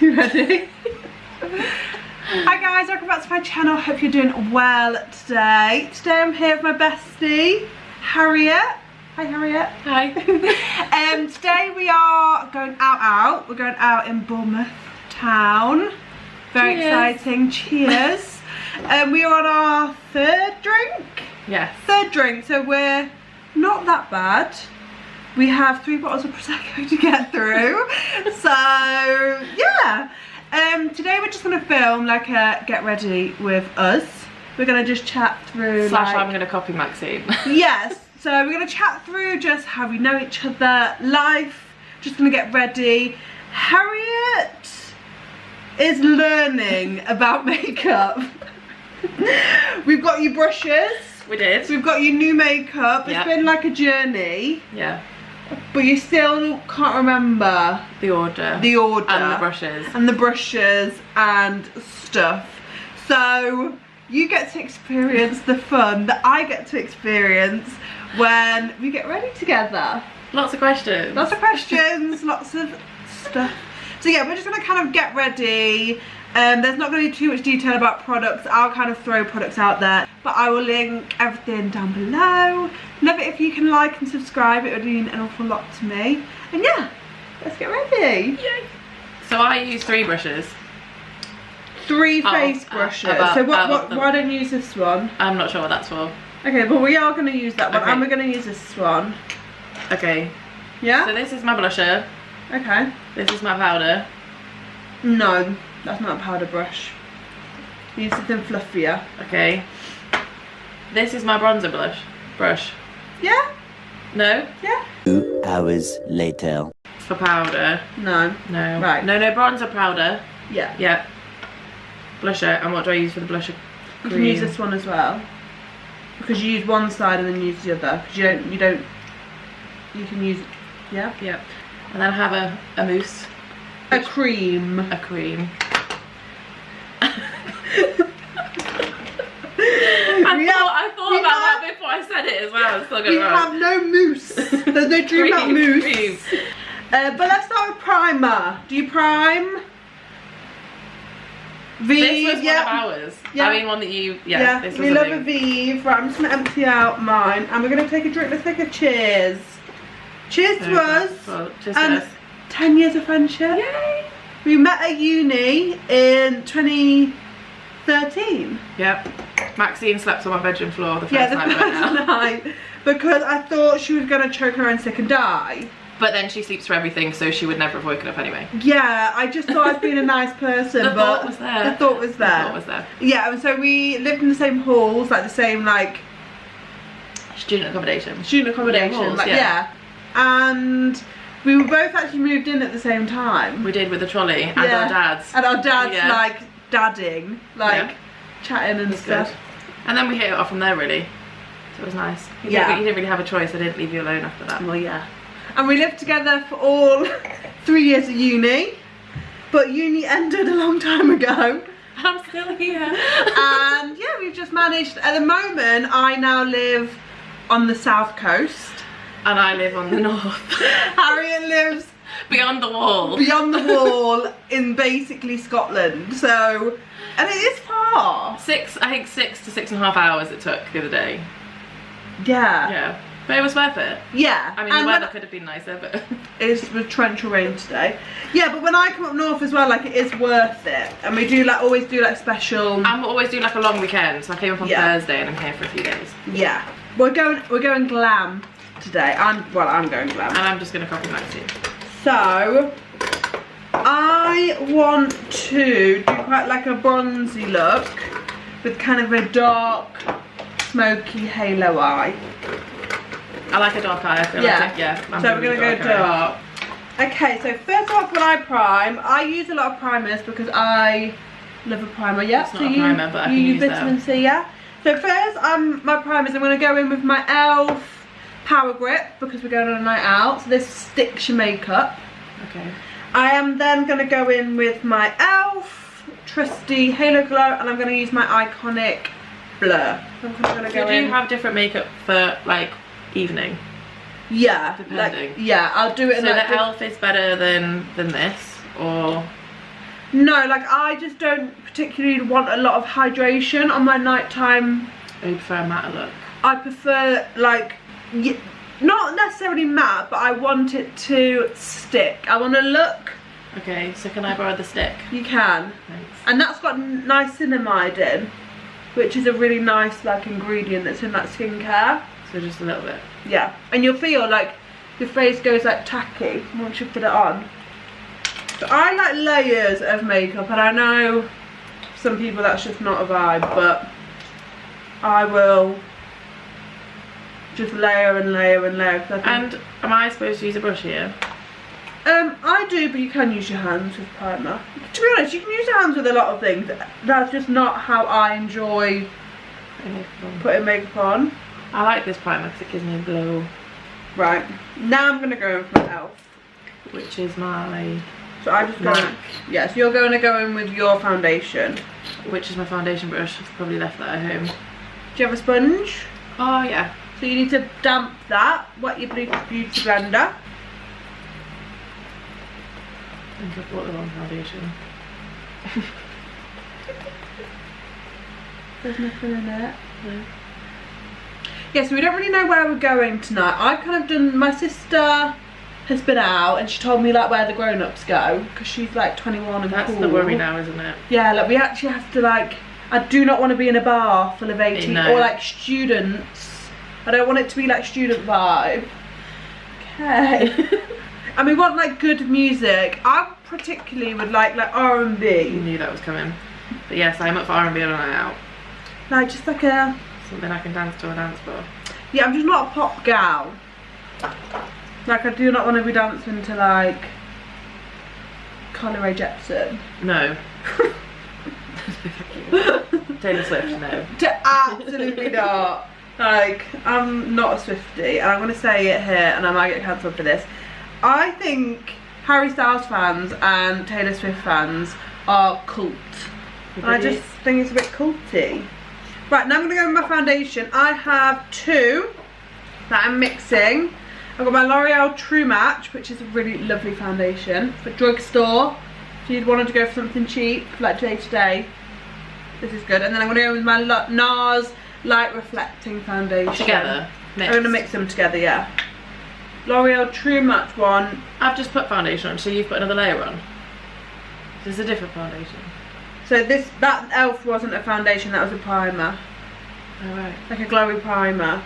You ready? Hi guys, welcome back to my channel. Hope you're doing well today. Today I'm here with my bestie, Harriet. Hi Harriet. Hi. Today we are going out. We're going out in Bournemouth town. Very exciting. Cheers. We are on our third drink. Yes. Third drink, so we're not that bad. We have 3 bottles of Prosecco to get through. So yeah. Today we're just gonna film like a get ready with us. We're gonna just chat through. Slash, I'm gonna copy Maxine. Yes. So we're gonna chat through just how we know each other, life. Just gonna get ready. Harriet is learning about makeup. We've got you brushes. We did. We've got you new makeup. It's Yep. been like a journey. Yeah. But you still can't remember The order. the order. And the brushes. And the brushes and stuff. So you get to experience the fun that I get to experience when we get ready together. Lots of questions. Lots of questions, lots of stuff. So yeah, we're just gonna kind of get ready. There's not going to be too much detail about products. I'll kind of throw products out there, but I will link everything down below. Love it if you can like and subscribe. It would mean an awful lot to me. And yeah, let's get ready. Yay. So I use 3 brushes. 3 face brushes. So why don't you use this one? I'm not sure what that's for. Okay, but we are going to use that one, Okay. and we're going to use this one. Okay. Yeah? So this is my blusher. Okay. This is my powder. No, that's not a powder brush. You need something fluffier. Okay. This is my bronzer brush. Yeah? No? Yeah? 2 hours later. For powder. No. No. Right. No, bronzer powder. Yeah. Yeah. Blusher. And what do I use for the blusher? You can use this one as well, because you use one side and then use the other. Because you can use, yeah. Yeah. And then I have a mousse. A cream. A cream. I thought about that before I said it as well. It's still We have no mousse. There's no dream about mousse. Cream. But let's start with primer. Do you prime? VIEVE, This was one of ours. Yeah. I mean, one that you, this was we love a VIEVE. Right, I'm just gonna empty out mine, and we're gonna take a drink. Let's take a cheers. Cheers to us. Well, just And us. 10 years of friendship. Yay! We met at uni in 2013. Yep. Maxine slept on my bedroom floor the first time we went out. night, because I thought she was gonna choke her own sick and die. But then she sleeps for everything, so she would never have woken up anyway. Yeah, I just thought I was being a nice person. The but thought was there. The thought was there. The thought was there. Yeah, and so we lived in the same halls, like the same Student accommodation. student accommodation, halls, yeah. And we were both actually moved in at the same time. We did with the trolley and our dads. And our dads Yeah. dadding, chatting and stuff. Good. And then we hit it off from there really. So it was nice. You didn't really have a choice. I didn't leave you alone after that. Well, yeah. And we lived together for all 3 years of uni, but uni ended a long time ago. I'm still here. And yeah, we've just managed. At the moment, I now live on the south coast. And I live on the north. Harriet lives Beyond the wall. beyond the wall in basically Scotland. So, and it is far. I think 6 to 6.5 hours it took the other day. Yeah. Yeah. But it was worth it. Yeah. I mean, the weather could have been nicer, but It's with torrential rain today. Yeah, but when I come up north as well, like, it is worth it. And we do always do special. I'm always doing like a long weekend. So I came up on Thursday and I'm here for a few days. Yeah. We're going glam today. I'm going glam. And I'm just gonna copy Maxine. So I want to do quite like a bronzy look with kind of a dark, smoky halo eye. I like a dark eye. I feel like it, So we're gonna go dark. Okay, so first off, when I prime, I use a lot of primers because I love a primer. Yeah, It's not a primer, but I can you use use vitamin C, yeah. So first, my primers. I'm gonna go in with my e.l.f. Power Grip because we're going on a night out. So this sticks your makeup. Okay. I am then gonna go in with my e.l.f. trusty Halo Glow, and I'm gonna use my iconic blur. So I'm gonna go in. Do you have different makeup for like evening? Yeah, Depending. I'll do it in so like the e.l.f. is better than this, or No, like I just don't particularly want a lot of hydration on my nighttime. Oh, you prefer a matte look? I prefer like, not necessarily matte, but I want it to stick. I want to look. Okay, so can I borrow the stick? You can. Thanks. And that's got niacinamide in, which is a really nice like ingredient that's in that skincare. So just a little bit. Yeah, and you'll feel like your face goes like tacky once you put it on. So I like layers of makeup, and I know some people that's just not a vibe, but I will just layer and layer and layer. And am I supposed to use a brush here? I do, but you can use your hands with primer. To be honest, you can use your hands with a lot of things. That's just not how I enjoy putting makeup on. I like this primer because it gives me a glow. Right, now I'm going to go in for my e.l.f. Which is my... So I just go in, yes, you're going to go in with your foundation. Which is my foundation brush. I've probably left that at home. Do you have a sponge? Oh yeah. So you need to damp that, wet your beauty blender. I think I bought the wrong foundation. There's nothing in it. No. Yeah, so we don't really know where we're going tonight. I've kind of done, my sister has been out and she told me like where the grown-ups go, because she's like 21 and That's cool. the worry now, isn't it? Yeah, like we actually have to like, I do not want to be in a bar full of 18 No. or like students. I don't want it to be like student vibe. Okay. And we want like good music. I particularly would like R&B. You knew that was coming. But yes, I'm up for R&B on a night out. Like just like a... Something I can dance to a dance floor. Yeah, I'm just not a pop gal. Like I do not want to be dancing to like Carly Rae Jepsen. No. Taylor Swift, no. Absolutely not. Like, I'm not a Swiftie, and I'm going to say it here, and I might get cancelled for this. I think Harry Styles fans and Taylor Swift fans are cult. I just think it's a bit culty. Right, now I'm going to go with my foundation. I have two that I'm mixing. I've got my L'Oreal True Match, which is a really lovely foundation for drugstore. If you'd wanted to go for something cheap, like day to day, this is good. And then I'm going to go with my NARS Light Reflecting Foundation. Together? Mixed. I'm going to mix them together, yeah. L'Oreal True Match one. I've just put foundation on, so you've put another layer on. This is a different foundation. So that e.l.f. wasn't a foundation, that was a primer. Oh right. Like a glowy primer.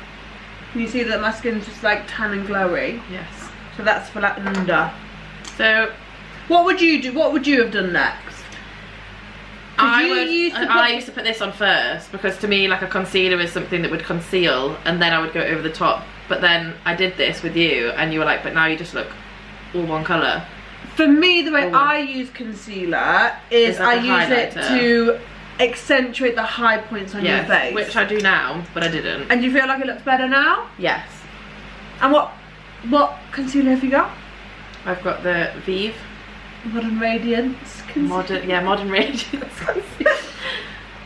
Can you see that my skin's just like tan and glowy? Yes. So that's for like under. So what would you do? What would you have done next? I used to put this on first, because to me like a concealer is something that would conceal and then I would go over the top. But then I did this with you and you were like, but now you just look all one colour. For me, the way I use concealer is like I use it to accentuate the high points on your face. Which I do now, but I didn't. And you feel like it looks better now? Yes. And what concealer have you got? I've got the VIEVE. Modern Radiance concealer. Modern Radiance concealer.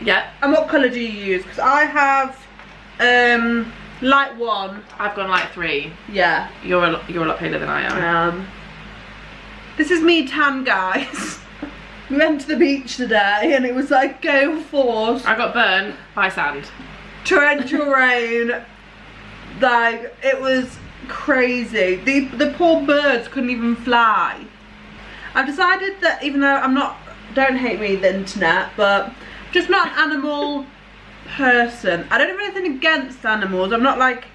Yeah. And what colour do you use? Because I have light 1. I've gone light 3. Yeah. You're a lot paler than I am. This is me tan, guys. We went to the beach today and it was like gale force. I got burnt by sand. Torrential rain. Like, it was crazy. The poor birds couldn't even fly. I've decided that even though I'm not, don't hate me the internet, but just not an animal person. I don't have anything against animals. I'm not like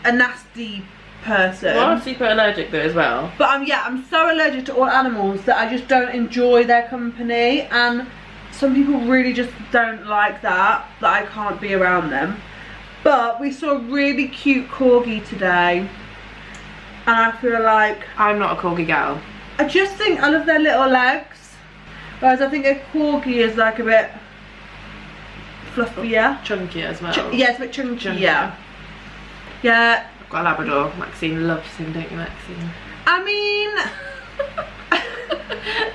a nasty person. Well, I'm super allergic though as well. But I'm so allergic to all animals that I just don't enjoy their company, and some people really just don't like that I can't be around them. But we saw a really cute corgi today, and I feel like I'm not a corgi gal. I just think I love their little legs, whereas I think a corgi is like a bit fluffier, chunky as well. Yeah, it's a bit chunky. Yeah. I've got a Labrador. Maxine loves him, don't you, Maxine? I mean,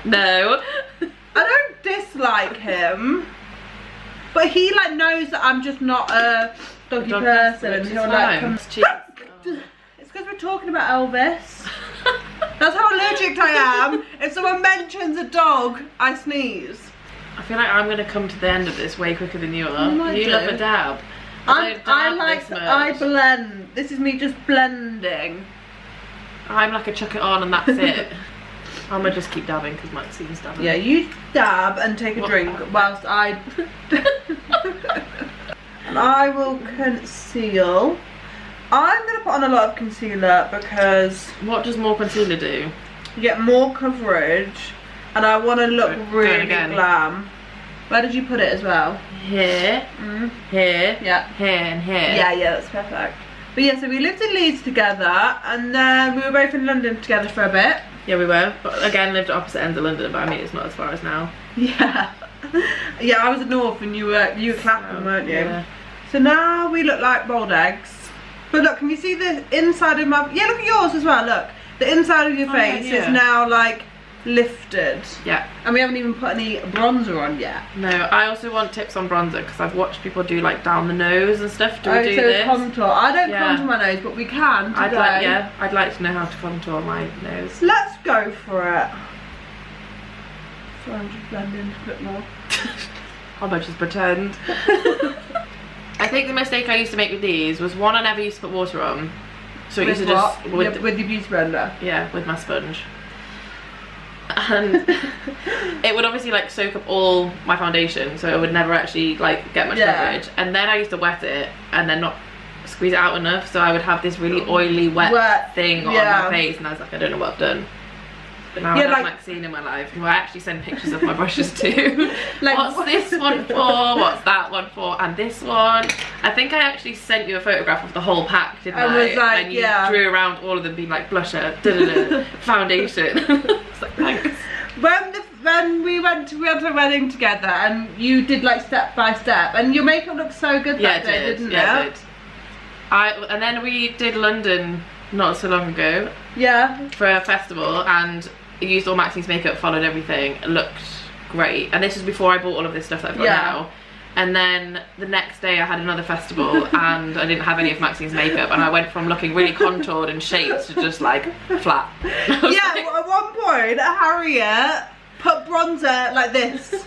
no. I don't dislike him, but he like knows that I'm just not a doggy person, and he'll like come. Cheese. It's because we're talking about Elvis. That's how allergic I am. If someone mentions a dog, I sneeze. I feel like I'm gonna come to the end of this way quicker than you are. You do. love a dab. I blend. This is me just blending. I'm like a chuck it on and that's it. I'm gonna just keep dabbing because Maxine's dabbing. Yeah, you dab and take a drink whilst I... And I will conceal. I'm going to put on a lot of concealer because... What does more concealer do? You get more coverage and I want to look really glam. Where did you put it as well? Here, here, yeah, here and here. Yeah, that's perfect. But yeah, so we lived in Leeds together and then we were both in London together for a bit. Yeah, we were. But again, lived at opposite ends of London, but I mean, it's not as far as now. Yeah. Yeah, I was at North and you were Clapham, weren't you? Yeah. So now we look like boiled eggs. But look, can you see the inside of my... Yeah, look at yours as well, look. The inside of your face is now like lifted. Yeah. And we haven't even put any bronzer on yet. No, I also want tips on bronzer because I've watched people do like down the nose and stuff. Do we do this? Contour. I don't contour my nose, but we can today. I'd like to know how to contour my nose. Let's go for it. So I'm just blending a bit more. How much is pretend? I think the mistake I used to make with these was one, I never used to put water on. So it used to just... With your beauty blender? Yeah, with my sponge. And it would obviously like soak up all my foundation, so it would never actually like get much coverage. And then I used to wet it and then not squeeze it out enough, so I would have this really oily wet thing on my face, and I was like, I don't know what I've done. But now I have Maxine in my life, who I actually send pictures of my brushes to. Like, what's this one for? What's that one for? And this one. I think I actually sent you a photograph of the whole pack, didn't I? Was like, and you drew around all of them being like blusher, foundation. It's like, thanks. When we went to a wedding together and you did like step by step, and your makeup looked so good that day, didn't it? Yeah, it did. And then we did London not so long ago. Yeah. For a festival, and used all Maxine's makeup, followed everything, it looked great. And this was before I bought all of this stuff that I've got now. And then the next day I had another festival and I didn't have any of Maxine's makeup, and I went from looking really contoured and shaped to just like flat. Yeah, like, at one point Harriet put bronzer like this.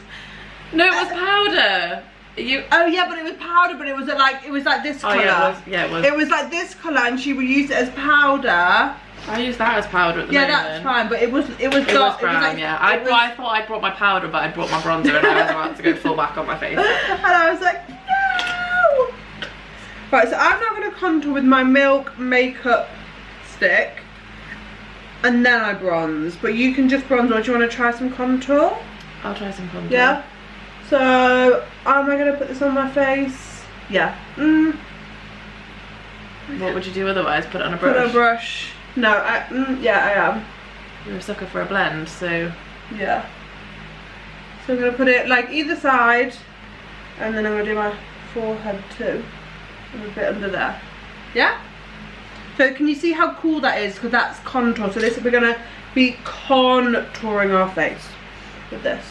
No, it was powder. Oh yeah, but it was powder, but it was like this colour. Yeah, it was. It was like this colour, and she would use it as powder. I use that as powder at the moment. Yeah, that's fine, but it was brown, yeah. I thought I'd brought my powder, but I'd brought my bronzer, and I was about to go full back on my face. And I was like, no! Right, so I'm now going to contour with my Milk makeup stick, and then I bronze. But you can just bronze, or do you want to try some contour? I'll try some contour. Yeah? So, am I going to put this on my face? Yeah. What would you do otherwise? Put it on a brush? Put on a brush. No, yeah, I am. You're a sucker for a blend, so... Yeah. So I'm going to put it like either side, and then I'm going to do my forehead too. And a bit under there. Yeah? So can you see how cool that is? Because that's contour. So we're going to be contouring our face with this.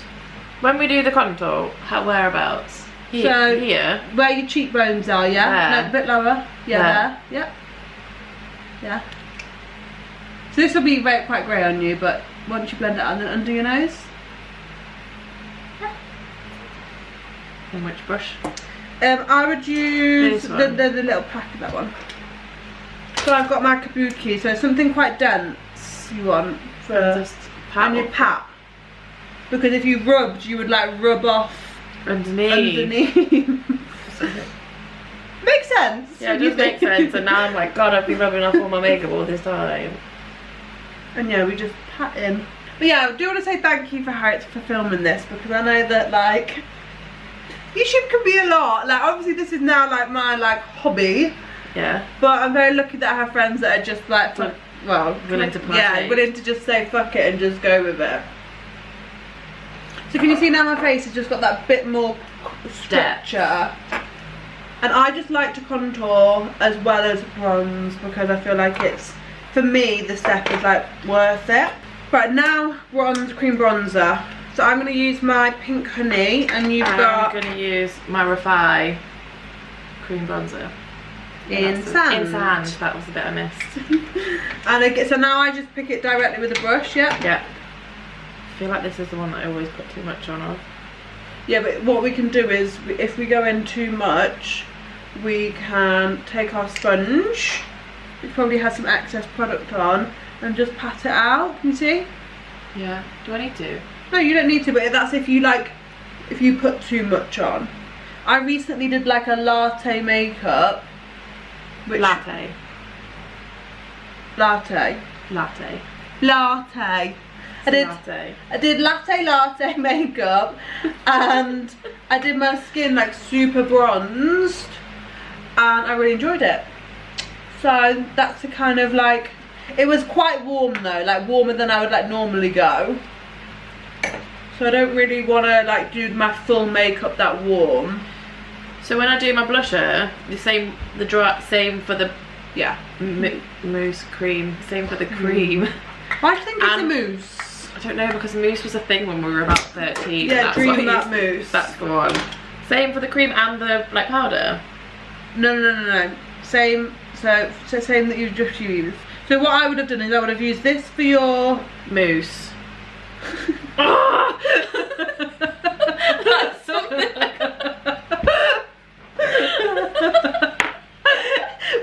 When we do the contour, Whereabouts? Here? Where your cheekbones are, yeah? No, a bit lower. Yeah, there. Yeah. Yeah. So this will be quite grey on you, but once you blend it out, then under your nose. Yeah. And which brush? I would use the little packet, that one. So I've got my kabuki, so something quite dense you want for and you pat. Because if you rubbed, you would like rub off underneath. Makes sense. Yeah, it does make sense. And now I'm like, God, I've been rubbing off all my makeup all this time. And yeah, we just pat in. But yeah, I do want to say thank you for Harriet for filming this, because I know that like YouTube can be a lot. Like obviously this is now like my hobby. Yeah. But I'm very lucky that I have friends that are just like willing to partake. Yeah, willing to just say fuck it and just go with it. So can you see now my face has just got that bit more structure? And I just like to contour as well as bronze, because I feel like it's, for me, the step is like worth it. Right, now cream bronzer. So I'm going to use my Pink Honey, and I'm going to use my REFY cream bronzer. in sand. In sand, that was the bit I missed. And so now I just pick it directly with a brush, yeah? Yeah. I feel like this is the one that I always put too much on of. Yeah, but what we can do is, if we go in too much, we can take our sponge, which probably has some excess product on, and just pat it out. Can you see? Yeah. Do I need to? No, you don't need to, but that's if you like, if you put too much on. I recently did like a latte makeup. Which Latte. Latte. Latte. Latte. Latte. I did latte makeup, and I did my skin like super bronzed, and I really enjoyed it. So that's the kind of like, it was quite warm though, like warmer than I would like normally go. So I don't really want to like do my full makeup that warm. So when I do my blusher, the same for the mousse cream, same for the cream. Why do you think it's a mousse? I don't know, because mousse was a thing when we were about 13. Yeah, dream that mousse. That's the one. Same for the cream and the like powder. No. Same. So same that you just used. So what I would have done is I would have used this for your mousse. That's something like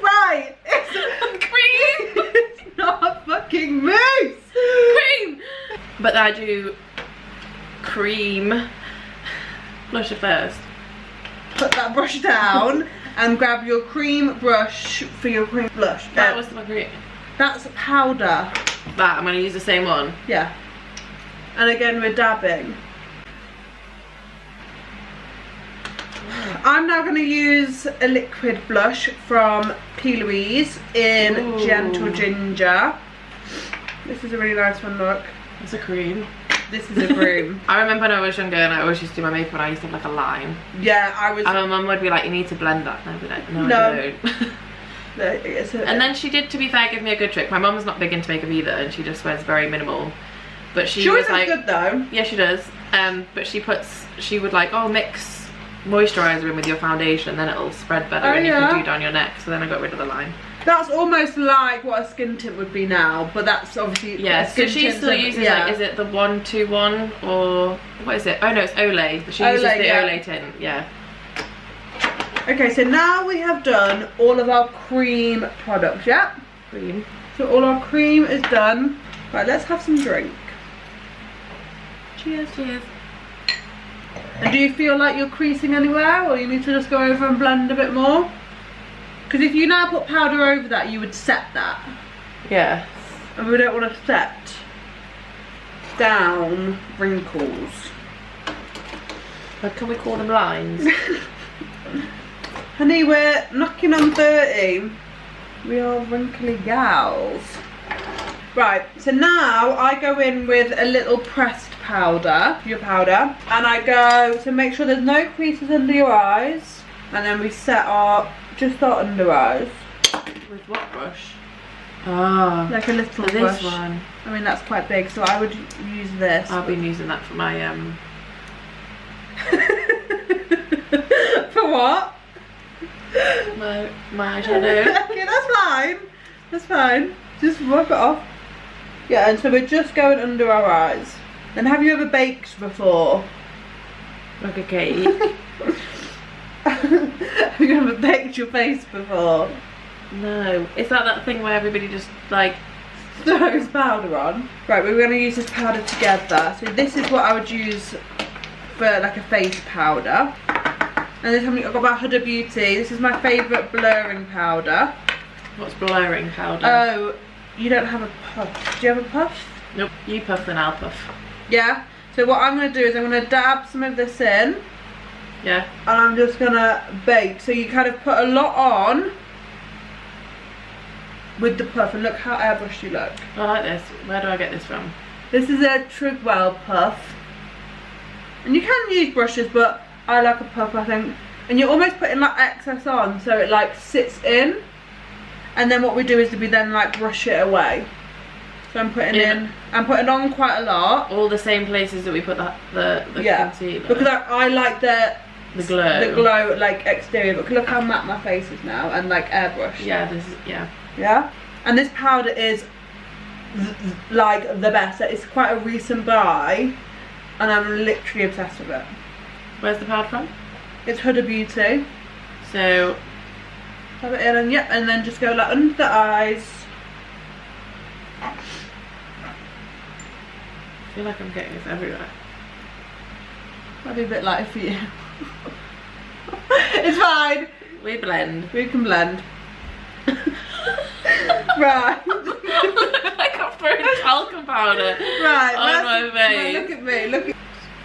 right, it's a cream. It's not a fucking mousse. Cream. But I do cream blusher first. Put that brush down and grab your cream brush for your cream blush. That was my cream. That's powder. That, I'm going to use the same one. Yeah. And again, we're dabbing. I'm now going to use a liquid blush from PLOUISE in Gentle Ginger. This is a really nice one, look. It's a cream. This is a cream. I remember when I was younger and I always used to do my makeup and I used to have like a line. Yeah, I was. And my mum would be like, you need to blend that. And I'd be like, no. I don't. And then she did, to be fair, give me a good trick. My mum's not big into makeup either, and she just wears very minimal. But she always was like, good though. Yeah, she does. But she would like, oh, mix moisturiser in with your foundation, then it'll spread better and you can do down your neck. So then I got rid of the line. That's almost like what a skin tint would be now, but that's obviously so she still uses like, is it the 121 or what is it? Oh no, it's Olay. She uses the Olay tint. Yeah. Okay, so now we have done all of our cream products. Yeah. Cream. So all our cream is done. Right, let's have some drink. Cheers. Cheers. And do you feel like you're creasing anywhere, or you need to just go over and blend a bit more? Because if you now put powder over that, you would set that. Yeah. And we don't want to set down wrinkles. But can we call them lines? Honey, we're knocking on 30. We are wrinkly gals. Right, so now I go in with a little pressed powder, your powder, and I go to make sure there's no creases under your eyes, and then we set just our under eyes. With what brush? Oh, like a little brush. This one. I mean, that's quite big, so I would use this. I've been using that for my For what? my eyeshadow. Okay, that's fine. That's fine. Just wipe it off. Yeah, and so we're just going under our eyes. And have you ever baked before? Like a cake. Have you ever baked your face before? No. Is that thing where everybody just like throws powder on? Right, we're going to use this powder together. So this is what I would use for like a face powder. And this time I've got my Huda Beauty. This is my favourite blurring powder. What's blurring powder? Oh, you don't have a puff. Do you have a puff? Nope. You puff then I'll puff. Yeah. So what I'm going to do is I'm going to dab some of this in. Yeah. And I'm just going to bake. So you kind of put a lot on with the puff. And look how airbrushed you look. I like this. Where do I get this from? This is a Trigwell puff. And you can use brushes, but I like a puff, I think. And you're almost putting like excess on, so it like sits in. And then what we do is we then like brush it away. So I'm putting I'm putting on quite a lot. All the same places that we put the yeah, concealer. because I like the The glow. The glow, like, exterior. But look how matte my face is now, and like airbrushed. Yeah, this is, yeah. Yeah? And this powder is like the best. It's quite a recent buy, and I'm literally obsessed with it. Where's the powder from? It's Huda Beauty. So, Have it in, and yep, and then just go like under the eyes. I feel like I'm getting this everywhere. That'd be a bit light for you. It's fine. We blend. We can blend. Right. Like I've thrown talcum powder Right. on my face. Right, look at me. Look at. This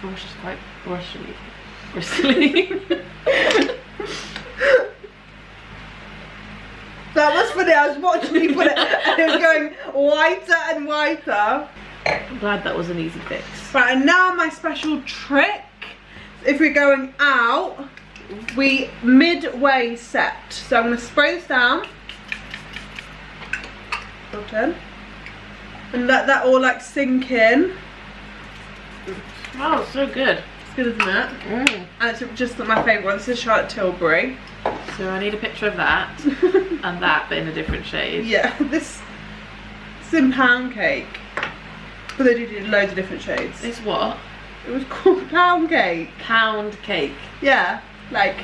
brush is quite bristly. That was funny. I was watching you put it, and it was going whiter and whiter. I'm glad that was an easy fix. Right, and now my special trick. If we're going out, we midway set. So I'm going to spray this down. And let that all like sink in. Wow, it's so good. It's good, isn't it? And it's just my favourite one. This is Charlotte Tilbury. So I need a picture of that and that, but in a different shade. Yeah, this is in pound cake. But they do loads of different shades. It's what? It was called pound cake. Pound cake. Yeah, like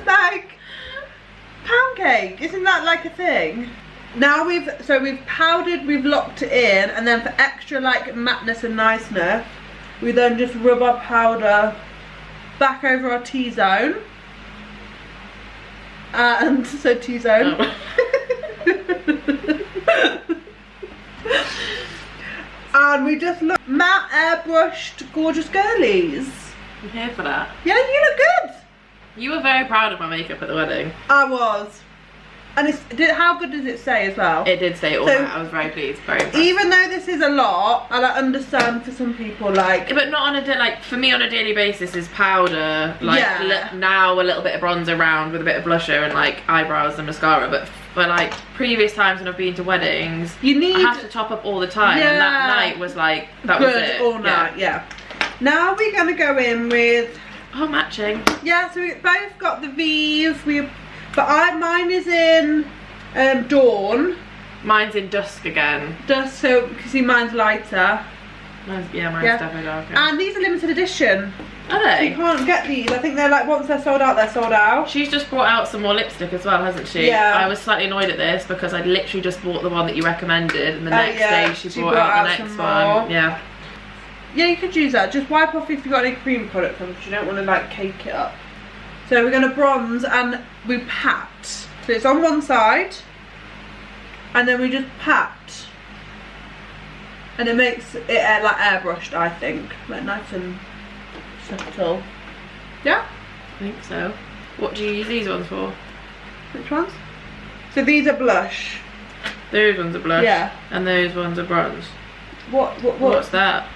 like pound cake. Isn't that like a thing? Now we've powdered, we've locked it in, and then for extra like matteness and niceness, we then just rub our powder back over our T-zone. And so T-zone. Oh. And we just look matte, airbrushed, gorgeous girlies. I'm here for that. Yeah, you look good. You were very proud of my makeup at the wedding. I was. And how good does it say as well? It did say all So, that. I was very pleased, very impressed. Even though this is a lot, and I understand for some people, like... Yeah, but not on a like for me on a daily basis is powder, like Yeah. now a little bit of bronzer around with a bit of blusher and like eyebrows and mascara, but for like previous times when I've been to weddings, You need... I have to top up all the time, and that night was like, that good was it. all night, yeah. Now we're going to go in with... Oh, matching. Yeah, so we both got the VIEVE, mine is in Dawn. Mine's in dusk again. Dusk, so, because see mine's lighter. Mine's Yeah. definitely darker. And these are limited edition. Are You they? can't get these. I think they're like, once they're sold out, they're sold out. She's just brought out some more lipstick as well, hasn't she? Yeah. I was slightly annoyed at this because I'd literally just bought the one that you recommended, and the Oh, next yeah. day she She brought brought out the out next some one. more. Yeah. Yeah, you could use that. Just wipe off if you've got any cream product on, because you don't want to like cake it up. So we're going to bronze, and we pat. So it's on one side, and then we just pat. And it makes it like airbrushed, I think. Like nice and subtle. Yeah? I think so. What do you use these ones for? Which ones? So these are blush. Those ones are blush. Yeah. And those ones are bronze. What's that?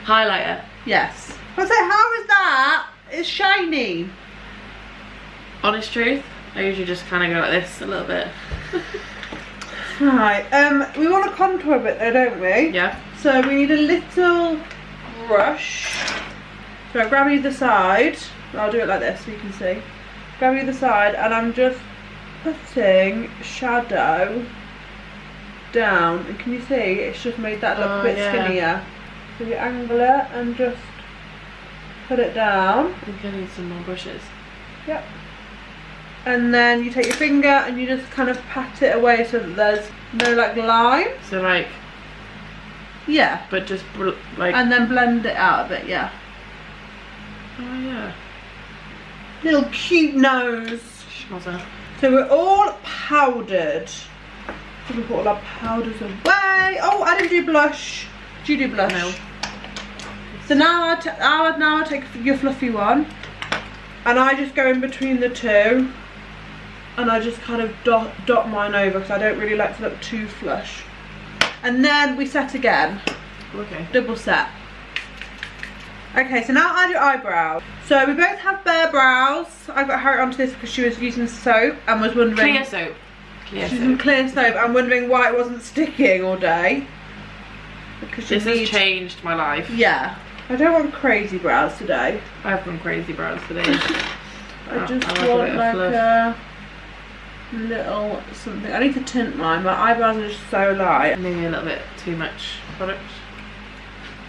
Highlighter. Yes. I was like, how is that? It's shiny. Honest truth, I usually just kind of go like this a little bit. Right. We want to contour a bit though, don't we? Yeah. So we need a little brush. So I grab either side. I'll do it like this so you can see. Grab either side, and I'm just putting shadow down. And can you see? It's just made that look a bit skinnier. So you angle it and just put it down. I'm gonna need some more brushes. Yep. And then you take your finger and you just kind of pat it away so that there's no like line. So like, Yeah. but just like. And then blend it out a bit, yeah. Oh yeah. Little cute nose. Schmozzer. So we're all powdered. So we put all our powders away. Oh, I didn't do blush. Do you do blush? No. So now I take your fluffy one, and I just go in between the two, and I just kind of dot mine over because I don't really like to look too flush. And then we set again. Okay. Double set. Okay, so now I do eyebrows. So we both have bare brows. I got Harriet onto this because she was using soap and was wondering. Clear soap. Clear She's soap. using clear soap. I'm wondering why it wasn't sticking all day. Because This has changed my life. Yeah. I don't want crazy brows today. I've gone crazy brows today. I just want like a little something. I need to tint mine. My eyebrows are just so light. Maybe a little bit too much product.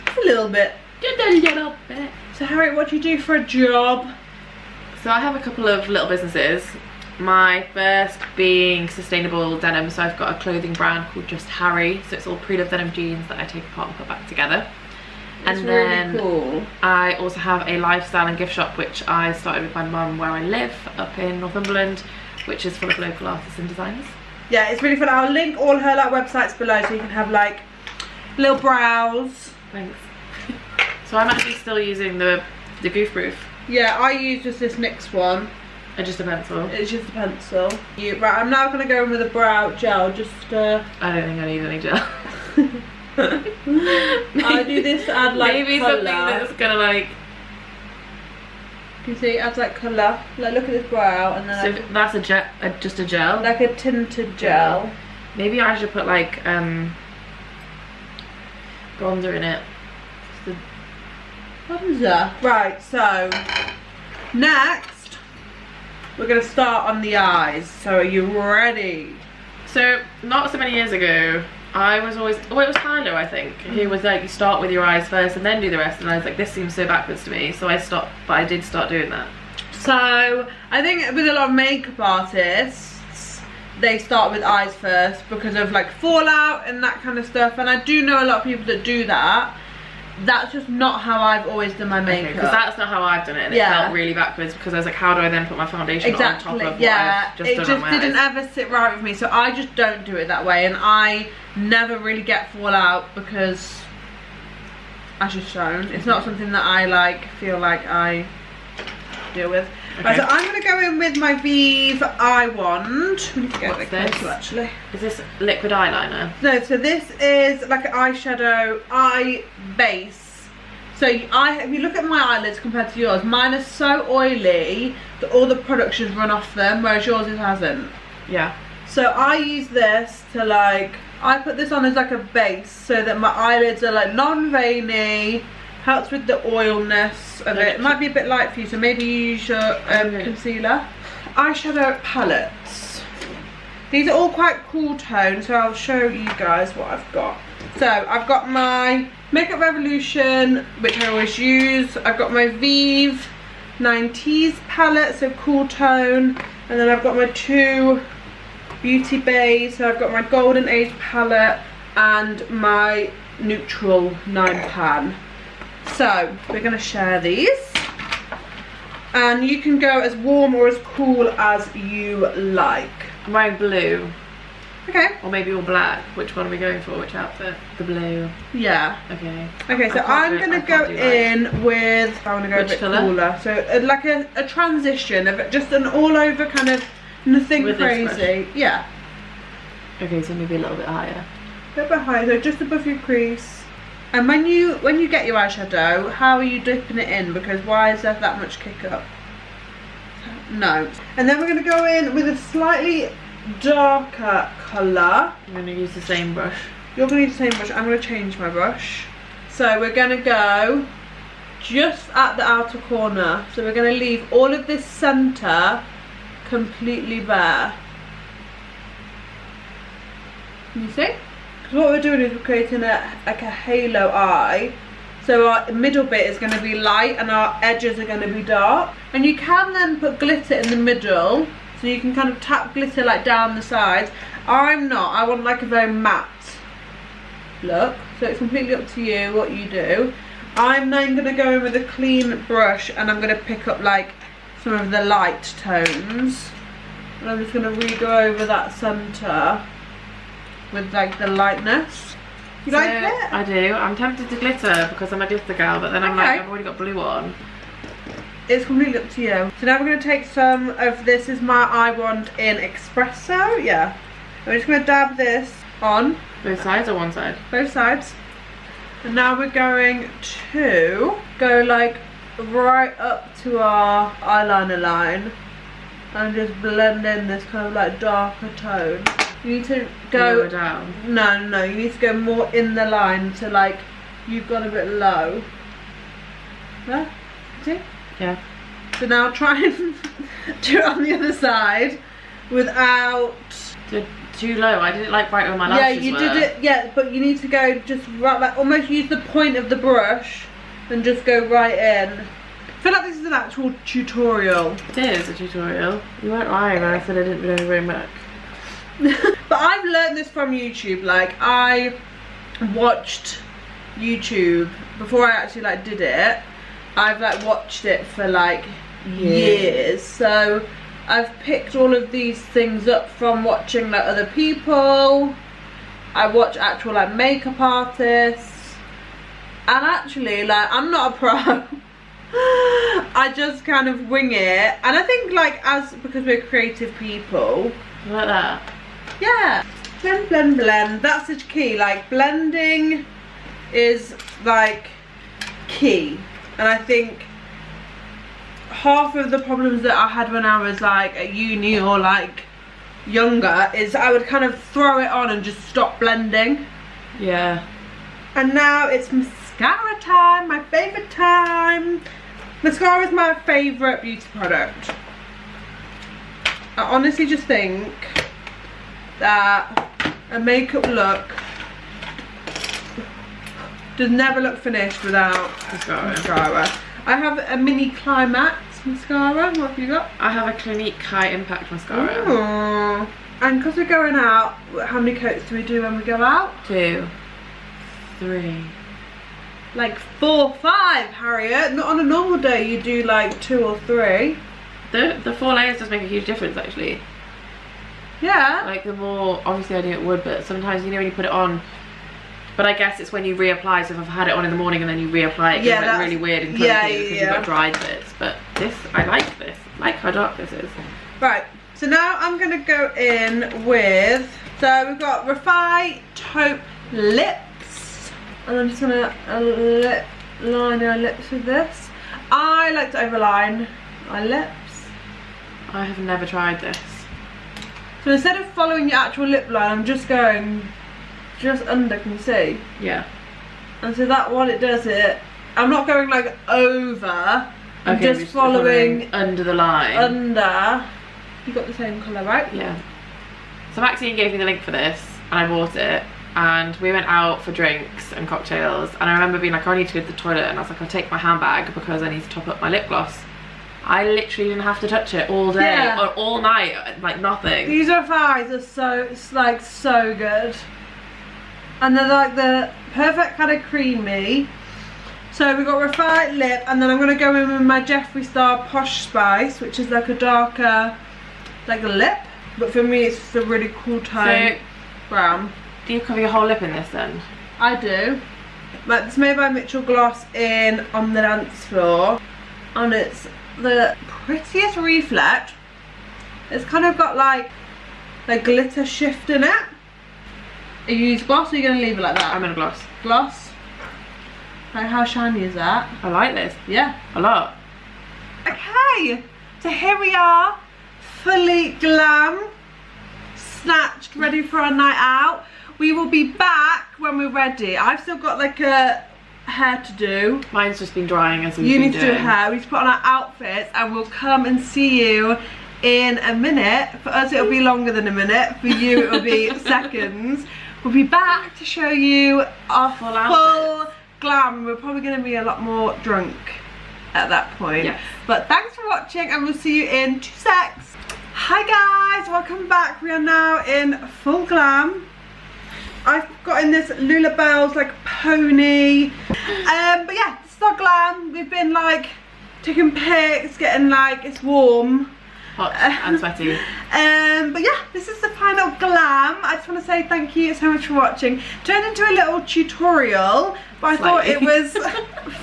A little bit. Just a little bit. So Harriet, what do you do for a job? So I have a couple of little businesses. My first being sustainable denim, so I've got a clothing brand called Just Harry, so it's all pre-loved denim jeans that I take apart and put back together. That's and then really cool. I also have a lifestyle and gift shop which I started with my mum where I live up in Northumberland, which is full of local artists and designers. Yeah, it's really fun. I'll link all her like websites below so you can have like little browse. Thanks. So I'm actually still using the Goof Proof. Yeah, I use just this NYX one. Just a pencil. It's just a pencil. Right, I'm now going to go in with a brow gel, just I don't think I need any gel. I do this to add like maybe colour. something that's going to like... You see, it adds like colour. Like, look at this brow and then... So that's just a gel? Like a tinted gel. Maybe I should put like bronzer in it. Bronzer. Right, so next we're going to start on the eyes. So are you ready? So not so many years ago, I was always, oh, it was Tyler I think, who was like, you start with your eyes first and then do the rest, and I was like, this seems so backwards to me, so I stopped, but I did start doing that. So I think with a lot of makeup artists, they start with eyes first because of like fallout and that kind of stuff, and I do know a lot of people that do that. That's just not how I've always done my makeup. Because that's not how I've done it, and it felt really backwards because I was like, how do I then put my foundation on top of what I've just done on my eyes? It just didn't ever sit right with me, so I just don't do it that way, and I never really get fallout because, as you've shown, it's not something that I like, feel like I deal with. Okay. Right, so I'm going to go in with my VIEVE eye wand. We need to get a bit closer actually. Is this liquid eyeliner? No, so this is like an eyeshadow eye base. So if you look at my eyelids compared to yours, mine are so oily that all the product just run off them, whereas yours it hasn't. Yeah. So I use this to like, I put this on as like a base so that my eyelids are like non-veiny. Helps with the oilness of it. It might be a bit light for you, so maybe you use your concealer. Eyeshadow palettes. These are all quite cool tones, so I'll show you guys what I've got. So I've got my Makeup Revolution, which I always use. I've got my VIEVE NINETEASE palette, so cool tone. And then I've got my two Beauty Bays. So I've got my Golden Age palette and my Neutral 9 pan. So we're going to share these, and you can go as warm or as cool as you like. I'm wearing blue. Okay. Or maybe all black. Which one are we going for? Which outfit? The blue. Yeah. Okay. Okay, so I'm going to go in with, I want to go a bit cooler. So like a transition of just an all over kind of nothing with crazy. Yeah. Okay, so maybe a little bit higher. A little bit higher, so just above your crease. And when you get your eyeshadow, how are you dipping it in? Because why is there that much kick up? No. And then we're going to go in with a slightly darker colour. I'm going to use the same brush. You're going to use the same brush. I'm going to change my brush. So we're going to go just at the outer corner. So we're going to leave all of this centre completely bare. Can you see? What we're doing is we're creating like a halo eye, so our middle bit is going to be light and our edges are going to be dark, and you can then put glitter in the middle, so you can kind of tap glitter like down the sides. I want like a very matte look, so it's completely up to you what you do. I'm then going to go in with a clean brush and I'm going to pick up like some of the light tones, and I'm just going to re-go over that centre with like the lightness. You like it? I do. I'm tempted to glitter because I'm a glitter gal, but then I'm like, I've already got blue on. It's completely up to you. So now we're going to take some of this. Is my eye wand in espresso. Yeah. I'm just going to dab this on. Both sides or one side? Both sides. And now we're going to go like right up to our eyeliner line and just blend in this kind of like darker tone. You need to go lower down. No, you need to go more in the line, so like you've gone a bit low. There. See? Yeah. So now try and do it on the other side without... Too low. I did it like right where my lashes you were. did it, yeah, but you need to go just right, like almost use the point of the brush and just go right in. I feel like this is an actual tutorial. It is a tutorial. You weren't lying when I said I didn't know very much. But I've learned this from YouTube. Like, I watched YouTube before I actually like did it. I've like watched it for like years, so I've picked all of these things up from watching like other people. I watch actual like makeup artists, and actually like I'm not a pro. I just kind of wing it, and I think like because we're creative people. Like that. Yeah. Blend, blend, blend. That's the key. Like blending is like key, and I think half of the problems that I had when I was like at uni or like younger is I would kind of throw it on and just stop blending. Yeah. And now it's mascara time, my favourite time. Mascara is my favourite beauty product. I honestly just think that a makeup look does never look finished without mascara. I have a mini Climax mascara. What have you got? I have a Clinique High Impact mascara. Ooh. And because we're going out, how many coats do we do when we go out? 2, 3. Like 4, 5, Harriet. Not on a normal day you do like 2 or 3. The 4 layers does make a huge difference actually. Yeah. Like the more, obviously I knew it would, but sometimes you know when you put it on, but I guess it's when you reapply. So if I've had it on in the morning and then you reapply, it gets like really weird and clunky because you've got dried bits. But this, I like this. I like how dark this is. Right, so now I'm going to go in with, so we've got REFY Taupe Lips. And I'm just going to line our lips with this. I like to overline my lips. I have never tried this. So instead of following your actual lip line, I'm just going just under, can you see? Yeah. And so that what it does it, I'm not going like over, I'm just following under the line. Under. You got the same colour, right? Yeah. So Maxine gave me the link for this and I bought it, and we went out for drinks and cocktails, and I remember being like, oh, I need to go to the toilet, and I was like, I'll take my handbag because I need to top up my lip gloss. I literally didn't have to touch it all day or all night, like nothing. These REFYs are so, it's like so good. And they're like the perfect kind of creamy. So we've got REFY lip, and then I'm going to go in with my Jeffree Star Posh Spice, which is like a darker, like a lip. But for me it's just a really cool tone. So, brown. Do you cover your whole lip in this then? I do. Like, it's made by Mitchell Gloss in On the Dance Floor. And it's the prettiest reflect. It's kind of got like a glitter shift in it. Are you use gloss or are you going to leave it like that? I'm in a gloss. Gloss? Like, how shiny is that? I like this. Yeah. A lot. Okay, so here we are, fully glam, snatched, ready for our night out. We will be back when we're ready. I've still got like a hair to do. Mine's just been drying as we've You been need to do hair. We need to put on our outfits, and we'll come and see you in a minute. For us it'll be longer than a minute. For you it'll be seconds. We'll be back to show you our full glam. We're probably going to be a lot more drunk at that point. Yes. But thanks for watching, and we'll see you in 2 secs. Hi guys, welcome back. We are now in full glam. I've got in this Lulabelle's like pony. But yeah, this is our glam. We've been like taking pics, getting like, it's warm. Hot and sweaty. But yeah, this is the final glam. I just want to say thank you so much for watching. Turned into a little tutorial, but I thought it was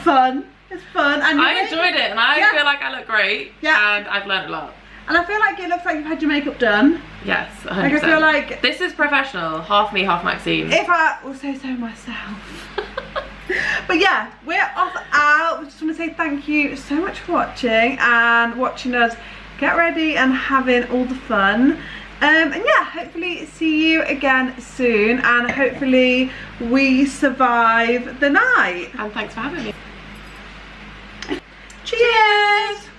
fun. It's fun. And I enjoyed it, and I feel like I look great. Yeah. And I've learned a lot. And I feel like it looks like you've had your makeup done. Yes, 100%. Like I feel like this is professional. Half me, half Maxine. If I will say so myself. But yeah, we're off out. We just want to say thank you so much for watching and watching us get ready and having all the fun. And yeah, hopefully see you again soon, and hopefully we survive the night. And thanks for having me. Cheers!